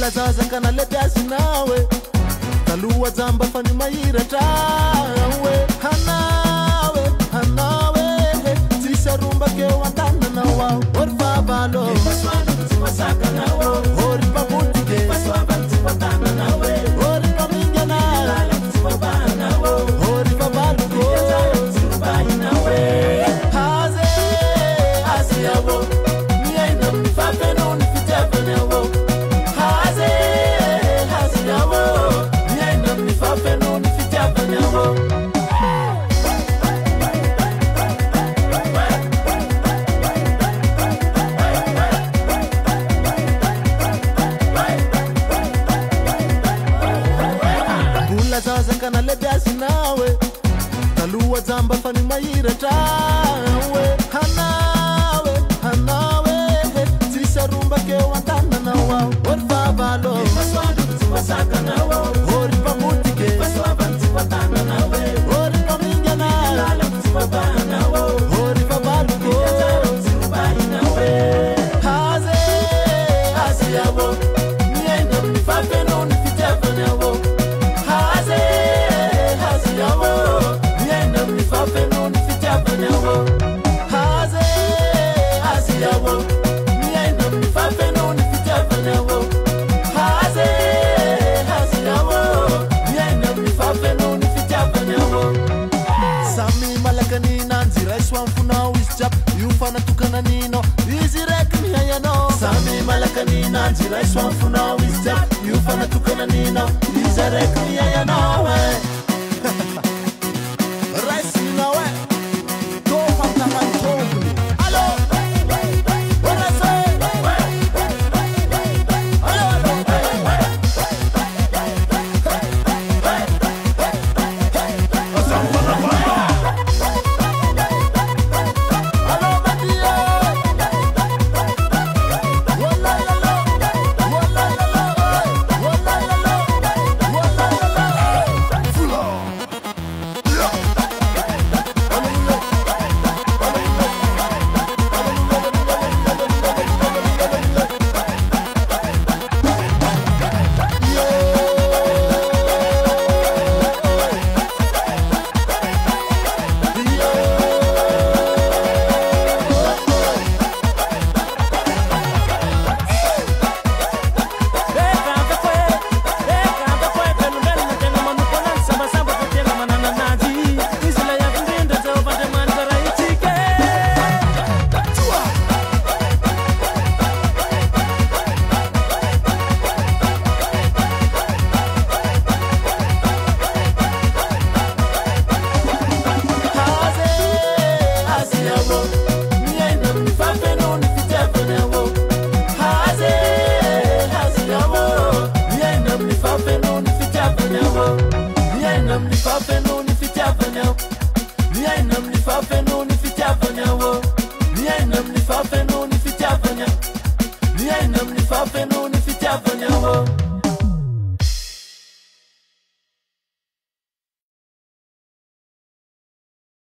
Bula zaza kana ledasi nawe Talua zamba fani maira tawe Hanawe Tisa rumba ke wandana na wao Orfa balo Paswano kutipasaka na wao Oripa butike Paswaba kutipatana na we Oripa minjana Lala kutipabana na wao Oripa baluko Kutipabana na we Haze Asiyawo Miena mnifafe no nifitefe na wao Haze Asiyawo Miena mnifafe no nifitefe na wao Zaza kana ledasi nawe Talua zamba fani maira tawe Hanawe Tisa rumba ke wandana na wao Orfa balo Paswano kutipasaka na wao Oripa butike Paswaba kutipatana na we Oripa minjana Lala kutipabana na wao Oripa baluko Kutipabana na we Haze Asiyawo Miena mnifafe no nifitefe na wao Sami malakani nanzira swamfuna wisjap yufana tukana nino izirek miyano Sami malakani nanzira swamfuna wisjap yufana tukana nino izirek miyano Rice nawe to famna mantoni Allo What I say Ni ainam ni fa fe no ni fiti avanya wo